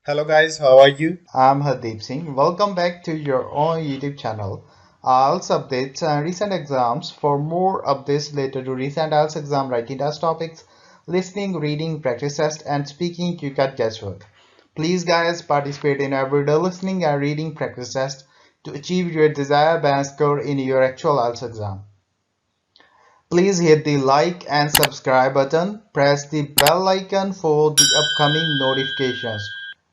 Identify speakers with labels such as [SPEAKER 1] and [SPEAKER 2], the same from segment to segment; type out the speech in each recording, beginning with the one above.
[SPEAKER 1] Hello guys, how are you?
[SPEAKER 2] I'm Hardeep Singh. Welcome back to your own YouTube channel. IELTS updates and recent exams. For more updates related to recent IELTS exam writing test topics, listening, reading, practice test, and speaking, you got guesswork. Please, guys, participate in everyday listening and reading practice test to achieve your desired band score in your actual IELTS exam. Please hit the like and subscribe button. Press the bell icon for the upcoming notifications.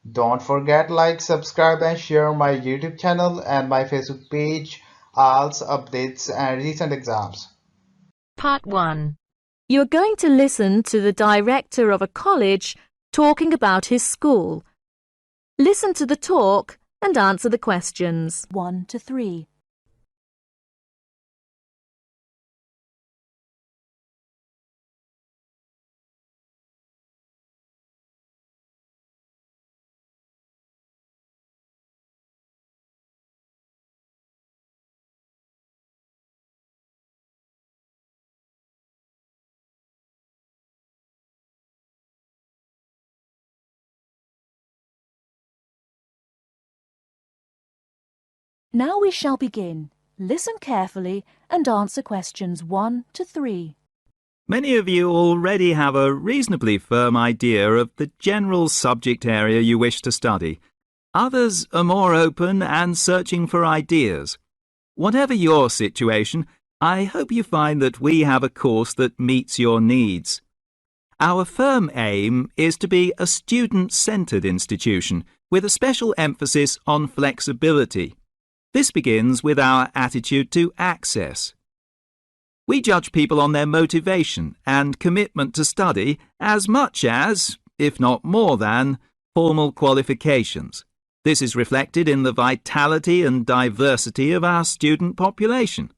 [SPEAKER 2] Don't forget like, subscribe and share my YouTube channel and my Facebook page, IELTS updates and recent exams.
[SPEAKER 3] Part 1. You are going to listen to the director of a college talking about his school. Listen to the talk and answer the questions. 1 to 3. Now we shall begin. Listen carefully and answer questions 1 to 3.
[SPEAKER 4] Many of you already have a reasonably firm idea of the general subject area you wish to study. Others are more open and searching for ideas. Whatever your situation, I hope you find that we have a course that meets your needs. Our firm aim is to be a student-centred institution with a special emphasis on flexibility. This begins with our attitude to access. We judge people on their motivation and commitment to study as much as, if not more than, formal qualifications. This is reflected in the vitality and diversity of our student population.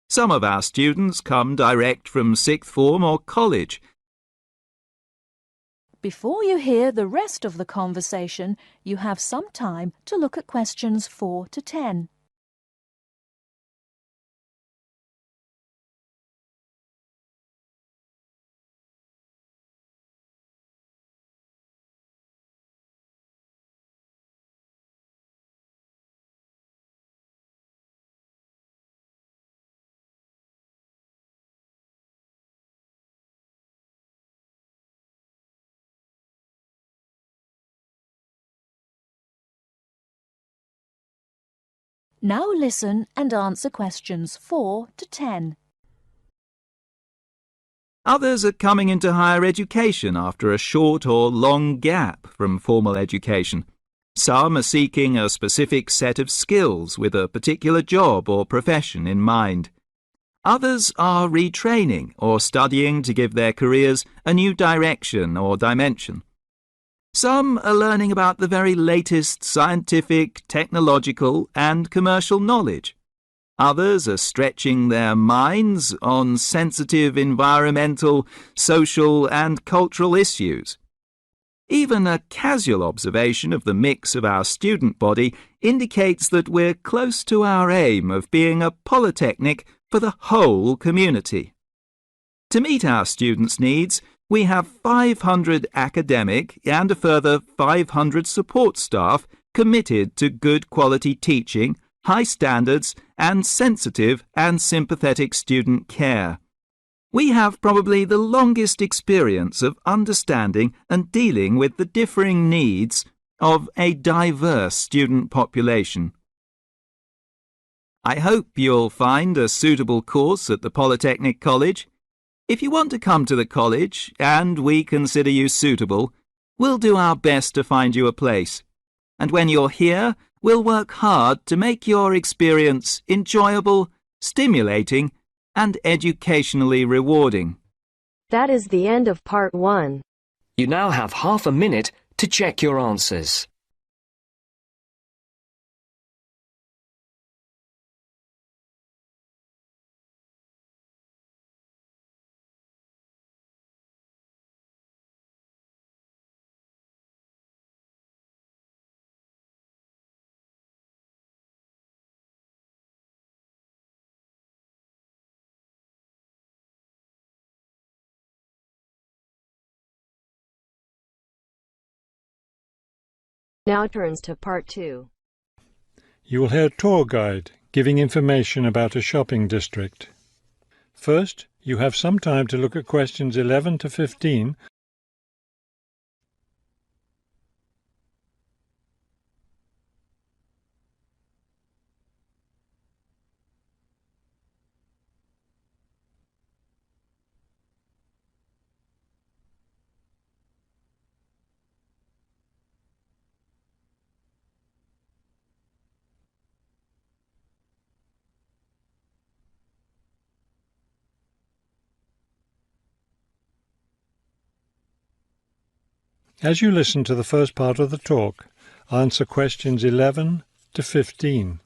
[SPEAKER 4] Some of our students come direct from sixth form or college.
[SPEAKER 3] Before you hear the rest of the conversation, you have some time to look at questions 4 to 10. Now listen and answer questions 4 to 10.
[SPEAKER 4] Others are coming into higher education after a short or long gap from formal education. Some are seeking a specific set of skills with a particular job or profession in mind. Others are retraining or studying to give their careers a new direction or dimension. Some are learning about the very latest scientific, technological and commercial knowledge. Others are stretching their minds on sensitive environmental, social and cultural issues. Even a casual observation of the mix of our student body indicates that we're close to our aim of being a polytechnic for the whole community. To meet our students' needs, we have 500 academic and a further 500 support staff committed to good quality teaching, high standards, and sensitive and sympathetic student care. We have probably the longest experience of understanding and dealing with the differing needs of a diverse student population. I hope you'll find a suitable course at the Polytechnic College. If you want to come to the college and we consider you suitable, we'll do our best to find you a place. And when you're here, we'll work hard to make your experience enjoyable, stimulating, and educationally rewarding.
[SPEAKER 5] That is the end of part 1.
[SPEAKER 6] You now have half a minute to check your answers.
[SPEAKER 5] Now turns to Part 2.
[SPEAKER 1] You will hear a tour guide giving information about a shopping district. First, you have some time to look at questions 11 to 15. As you listen to the first part of the talk, answer questions 11 to 15.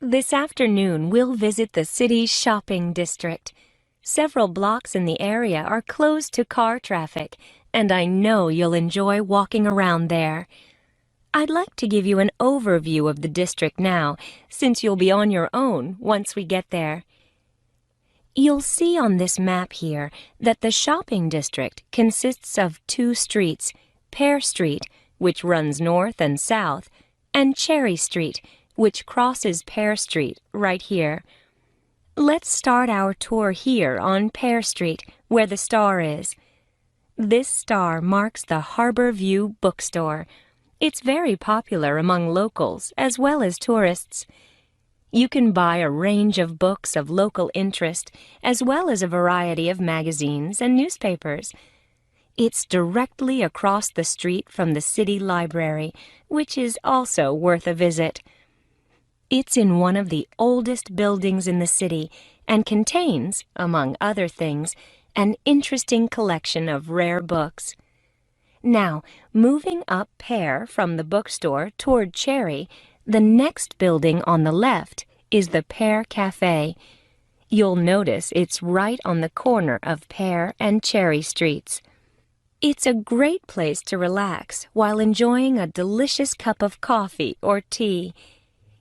[SPEAKER 7] This afternoon, we'll visit the city's shopping district. Several blocks in the area are closed to car traffic, and I know you'll enjoy walking around there. I'd like to give you an overview of the district now, since you'll be on your own once we get there. You'll see on this map here that the shopping district consists of two streets, Pear Street, which runs north and south, and Cherry Street, which crosses Pear Street right here. Let's start our tour here on Pear Street, where the star is. This star marks the Harbor View bookstore. It's very popular among locals as well as tourists. You can buy a range of books of local interest, as well as a variety of magazines and newspapers. It's directly across the street from the city library, which is also worth a visit. It's in one of the oldest buildings in the city and contains, among other things, an interesting collection of rare books. Now, moving up Pear from the bookstore toward Cherry, the next building on the left is the Pear Cafe. You'll notice it's right on the corner of Pear and Cherry Streets. It's a great place to relax while enjoying a delicious cup of coffee or tea.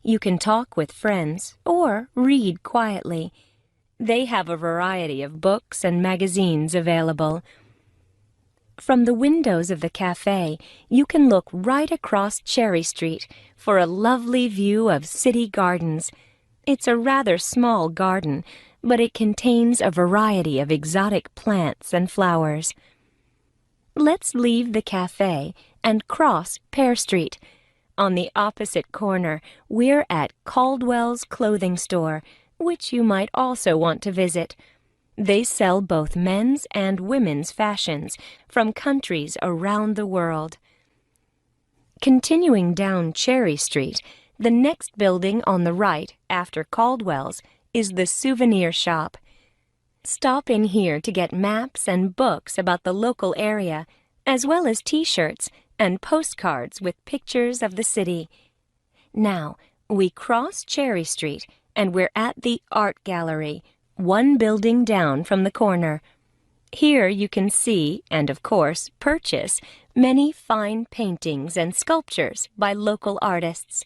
[SPEAKER 7] You can talk with friends or read quietly. They have a variety of books and magazines available. From the windows of the cafe, you can look right across Cherry Street for a lovely view of city gardens. It's a rather small garden, but it contains a variety of exotic plants and flowers. Let's leave the cafe and cross Pear Street. On the opposite corner, we're at Caldwell's clothing store, which you might also want to visit. They sell both men's and women's fashions from countries around the world. Continuing down Cherry Street, the next building on the right after Caldwell's is the souvenir shop. Stop in here to get maps and books about the local area, as well as t-shirts and postcards with pictures of the city. Now, we cross Cherry Street and we're at the Art Gallery, one building down from the corner. Here you can see, and of course purchase, many fine paintings and sculptures by local artists.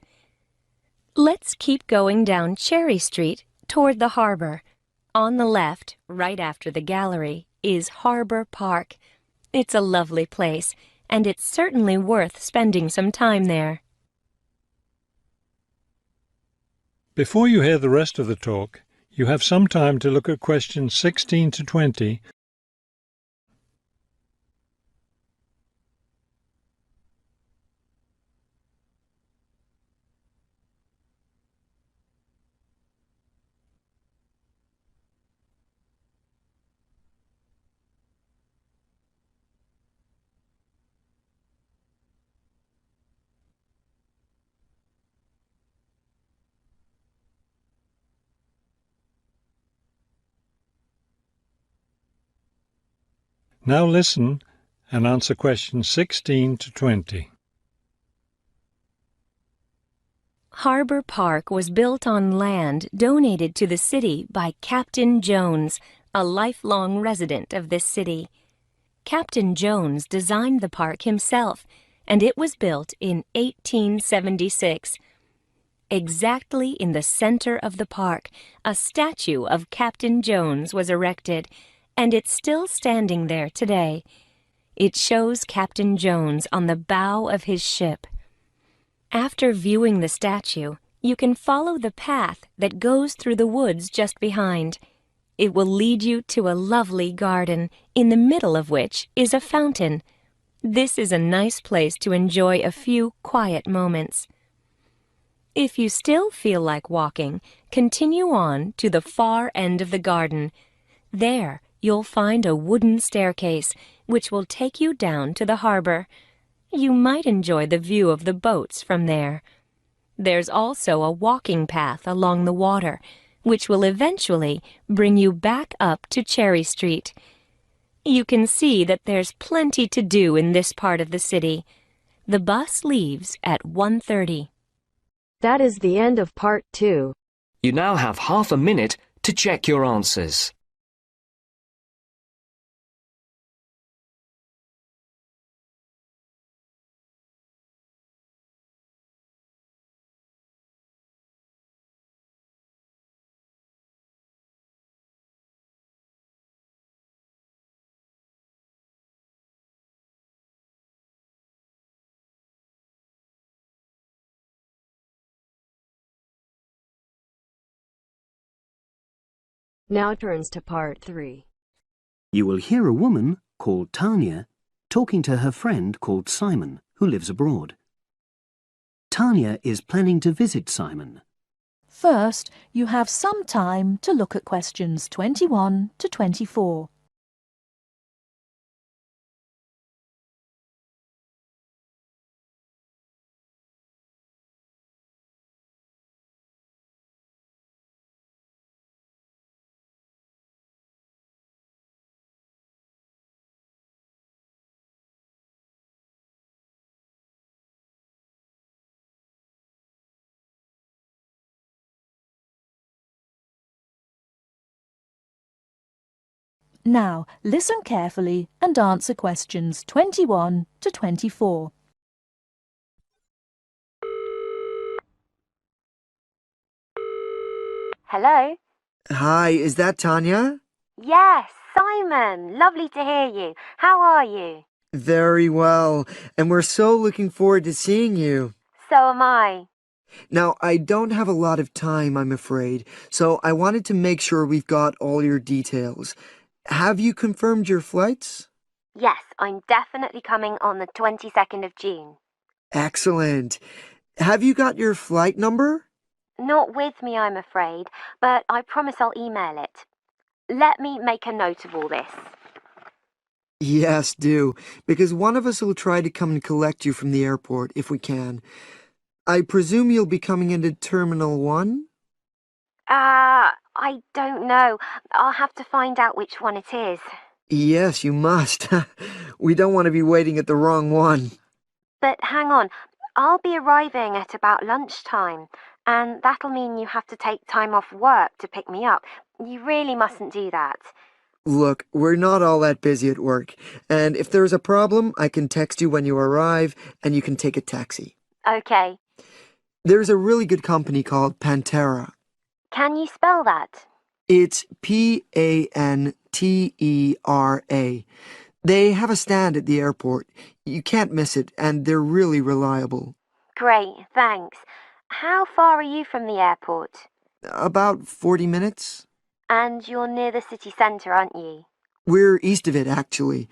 [SPEAKER 7] Let's keep going down Cherry Street toward the harbor. On the left, right after the gallery, is Harbor Park. It's a lovely place, and it's certainly worth spending some time there.
[SPEAKER 1] Before you hear the rest of the talk, you have some time to look at questions 16 to 20. Now listen and answer questions 16 to 20.
[SPEAKER 7] Harbor Park was built on land donated to the city by Captain Jones, a lifelong resident of this city. Captain Jones designed the park himself, and it was built in 1876. Exactly in the center of the park, a statue of Captain Jones was erected, and it's still standing there today. It shows Captain Jones on the bow of his ship. After viewing the statue, you can follow the path that goes through the woods just behind. It will lead you to a lovely garden, in the middle of which is a fountain. This is a nice place to enjoy a few quiet moments. If you still feel like walking, continue on to the far end of the garden. There, you'll find a wooden staircase, which will take you down to the harbor. You might enjoy the view of the boats from there. There's also a walking path along the water, which will eventually bring you back up to Cherry Street. You can see that there's plenty to do in this part of the city. The bus leaves at 1:30.
[SPEAKER 5] That is the end of part 2.
[SPEAKER 6] You now have half a minute to check your answers.
[SPEAKER 5] Now turns to part 3.
[SPEAKER 8] You will hear a woman called Tanya talking to her friend called Simon, who lives abroad. Tanya is planning to visit Simon.
[SPEAKER 3] First, you have some time to look at questions 21 to 24. Now, listen carefully and answer questions 21 to 24.
[SPEAKER 9] Hello?
[SPEAKER 10] Hi, is that Tanya?
[SPEAKER 9] Yes, Simon. Lovely to hear you. How are you?
[SPEAKER 10] Very well, and we're so looking forward to seeing you.
[SPEAKER 9] So am I.
[SPEAKER 10] Now, I don't have a lot of time, I'm afraid, so I wanted to make sure we've got all your details. Have you confirmed your flights?
[SPEAKER 9] Yes, I'm definitely coming on the 22nd of June.
[SPEAKER 10] Excellent. Have you got your flight number?
[SPEAKER 9] Not with me, I'm afraid, but I promise I'll email it. Let me make a note of all this.
[SPEAKER 10] Yes, do, because one of us will try to come and collect you from the airport if we can. I presume you'll be coming into Terminal 1?
[SPEAKER 9] I don't know. I'll have to find out which one it is.
[SPEAKER 10] Yes, you must. We don't want to be waiting at the wrong one.
[SPEAKER 9] But hang on, I'll be arriving at about lunchtime, and that'll mean you have to take time off work to pick me up. You really mustn't do that.
[SPEAKER 10] Look, we're not all that busy at work, and if there's a problem, I can text you when you arrive, and you can take a taxi.
[SPEAKER 9] Okay.
[SPEAKER 10] There's a really good company called Pantera.
[SPEAKER 9] Can you spell that?
[SPEAKER 10] It's Pantera. They have a stand at the airport. You can't miss it, and they're really reliable.
[SPEAKER 9] Great, thanks. How far are you from the airport?
[SPEAKER 10] About 40 minutes.
[SPEAKER 9] And you're near the city centre, aren't you?
[SPEAKER 10] We're east of it, actually.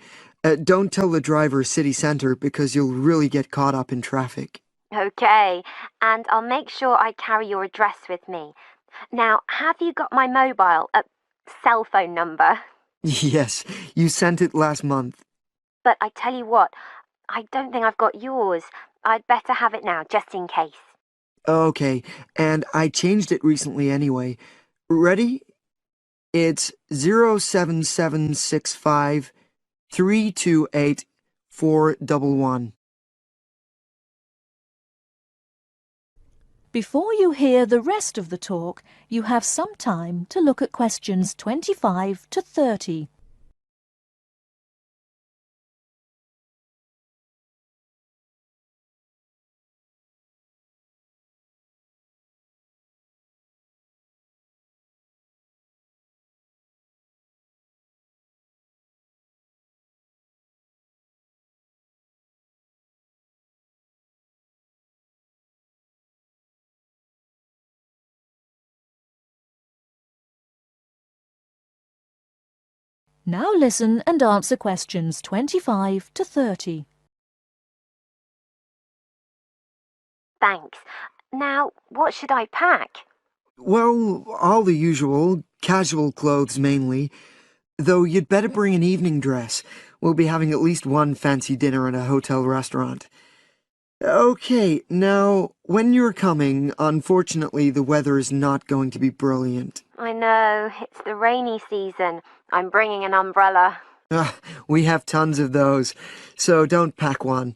[SPEAKER 10] Don't tell the driver city centre because you'll really get caught up in traffic.
[SPEAKER 9] Okay, and I'll make sure I carry your address with me. Now, have you got my mobile, cell phone number?
[SPEAKER 10] Yes, you sent it last month.
[SPEAKER 9] But I tell you what, I don't think I've got yours. I'd better have it now, just in case.
[SPEAKER 10] Okay, and I changed it recently anyway. Ready? It's 07765 328 411.
[SPEAKER 3] Before you hear the rest of the talk, you have some time to look at questions 25 to 30. Now listen and answer questions 25 to 30.
[SPEAKER 9] Thanks. Now, what should I pack?
[SPEAKER 10] Well, all the usual, casual clothes mainly. Though you'd better bring an evening dress. We'll be having at least one fancy dinner in a hotel restaurant. Okay, now, when you're coming, unfortunately the weather is not going to be brilliant.
[SPEAKER 9] I know, it's the rainy season. I'm bringing an umbrella.
[SPEAKER 10] We have tons of those, so don't pack one.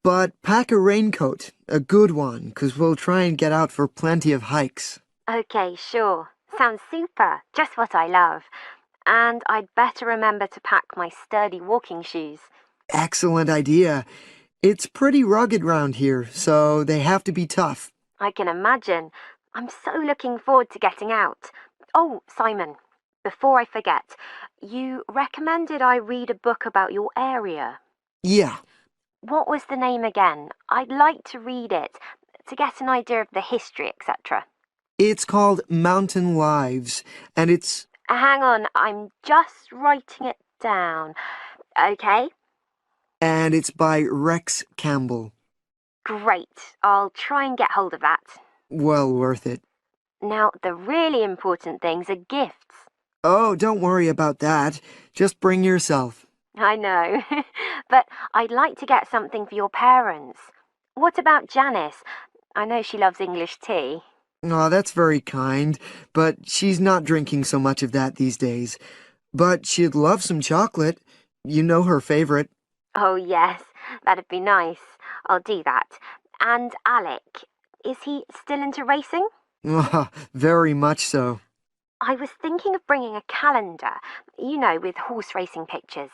[SPEAKER 10] But pack a raincoat, a good one, 'cause we'll try and get out for plenty of hikes.
[SPEAKER 9] Okay, sure. Sounds super. Just what I love. And I'd better remember to pack my sturdy walking shoes.
[SPEAKER 10] Excellent idea. It's pretty rugged round here, so they have to be tough.
[SPEAKER 9] I can imagine. I'm so looking forward to getting out. Oh, Simon, before I forget, you recommended I read a book about your area.
[SPEAKER 10] Yeah.
[SPEAKER 9] What was the name again? I'd like to read it to get an idea of the history, etc.
[SPEAKER 10] It's called Mountain Lives, and it's...
[SPEAKER 9] Hang on, I'm just writing it down. Okay?
[SPEAKER 10] And it's by Rex Campbell.
[SPEAKER 9] Great. I'll try and get hold of that.
[SPEAKER 10] Well worth it.
[SPEAKER 9] Now, the really important things are gifts.
[SPEAKER 10] Oh, don't worry about that. Just bring yourself.
[SPEAKER 9] I know. But I'd like to get something for your parents. What about Janice? I know she loves English tea.
[SPEAKER 10] Oh, that's very kind, but she's not drinking so much of that these days. But she'd love some chocolate. You know her favorite.
[SPEAKER 9] Oh, yes. That'd be nice. I'll do that. And Alec, is he still into racing?
[SPEAKER 10] Very much so.
[SPEAKER 9] I was thinking of bringing a calendar, you know, with horse racing pictures.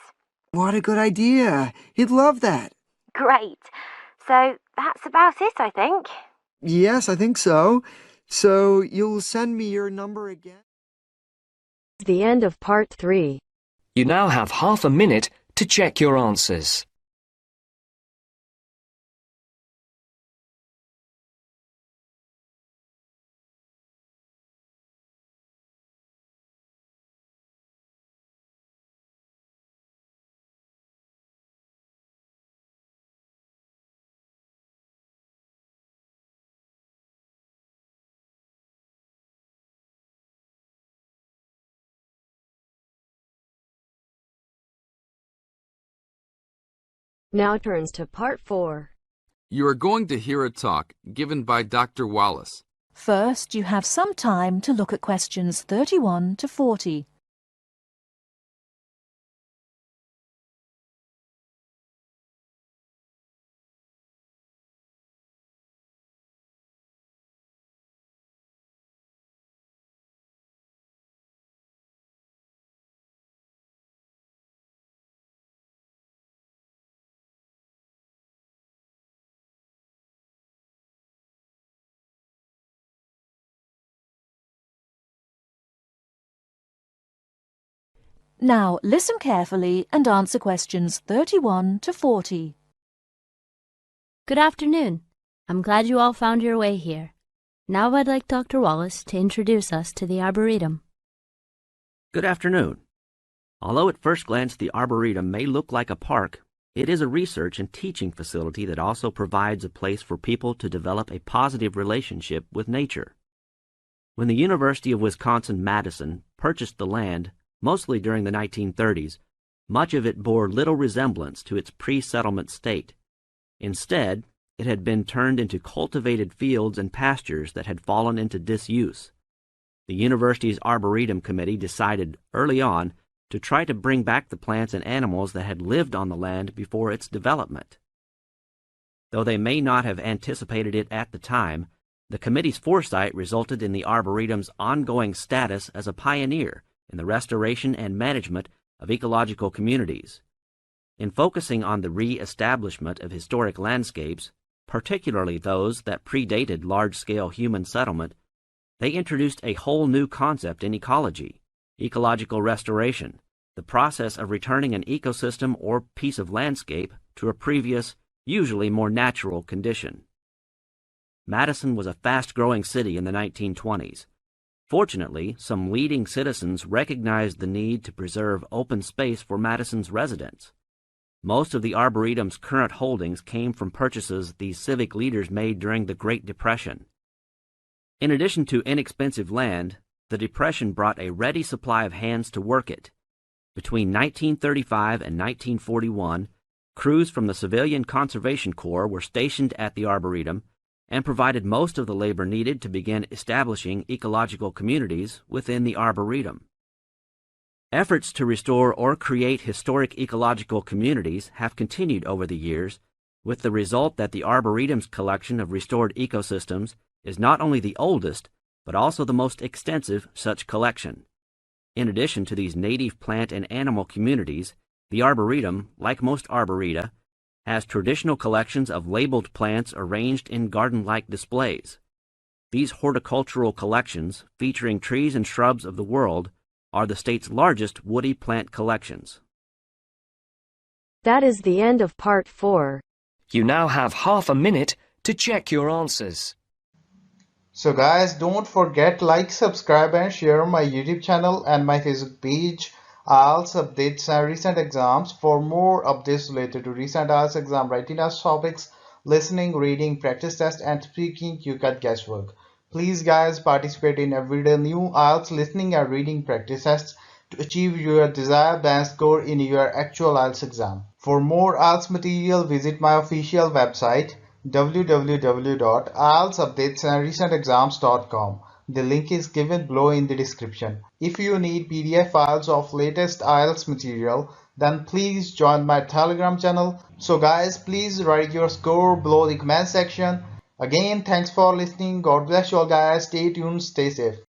[SPEAKER 10] What a good idea. He'd love that.
[SPEAKER 9] Great. So that's about it, I think.
[SPEAKER 10] Yes, I think so. So you'll send me your number again?
[SPEAKER 5] The end of part 3.
[SPEAKER 6] You now have half a minute to check your answers.
[SPEAKER 5] Now turns to part 4.
[SPEAKER 11] You are going to hear a talk given by Dr. Wallace.
[SPEAKER 3] First, you have some time to look at questions 31 to 40. Now, listen carefully and answer questions 31 to 40.
[SPEAKER 12] Good afternoon. I'm glad you all found your way here. Now I'd like Dr. Wallace to introduce us to the Arboretum.
[SPEAKER 13] Good afternoon. Although at first glance the Arboretum may look like a park, it is a research and teaching facility that also provides a place for people to develop a positive relationship with nature. When the University of Wisconsin-Madison purchased the land, mostly during the 1930s, much of it bore little resemblance to its pre-settlement state. Instead, it had been turned into cultivated fields and pastures that had fallen into disuse. The university's Arboretum Committee decided early on to try to bring back the plants and animals that had lived on the land before its development. Though they may not have anticipated it at the time, the committee's foresight resulted in the Arboretum's ongoing status as a pioneer in the restoration and management of ecological communities. In focusing on the re-establishment of historic landscapes, particularly those that predated large-scale human settlement, they introduced a whole new concept in ecology, ecological restoration, the process of returning an ecosystem or piece of landscape to a previous, usually more natural condition. Madison was a fast-growing city in the 1920s. Fortunately, some leading citizens recognized the need to preserve open space for Madison's residents. Most of the Arboretum's current holdings came from purchases these civic leaders made during the Great Depression. In addition to inexpensive land, the Depression brought a ready supply of hands to work it. Between 1935 and 1941, crews from the Civilian Conservation Corps were stationed at the Arboretum and provided most of the labor needed to begin establishing ecological communities within the Arboretum. Efforts to restore or create historic ecological communities have continued over the years, with the result that the Arboretum's collection of restored ecosystems is not only the oldest, but also the most extensive such collection. In addition to these native plant and animal communities, the Arboretum, like most arboreta, has traditional collections of labeled plants arranged in garden-like displays. These horticultural collections, featuring trees and shrubs of the world, are the state's largest woody plant collections.
[SPEAKER 5] That is the end of part 4.
[SPEAKER 6] You now have half a minute to check your answers.
[SPEAKER 2] So guys, don't forget like, subscribe and share my YouTube channel and my Facebook page, IELTS updates and recent exams. For more updates related to recent IELTS exam writing test topics, listening, reading, practice test and speaking, you got guesswork. Please guys, participate in everyday new IELTS listening and reading practice tests to achieve your desired band score in your actual IELTS exam. For more IELTS material, visit my official website www.ieltsupdatesandrecentexams.com. The link is given below in the description. If you need PDF files of latest IELTS material, then please join my Telegram channel. So guys, please write your score below the comment section. Again, thanks for listening. God bless you all guys. Stay tuned, stay safe.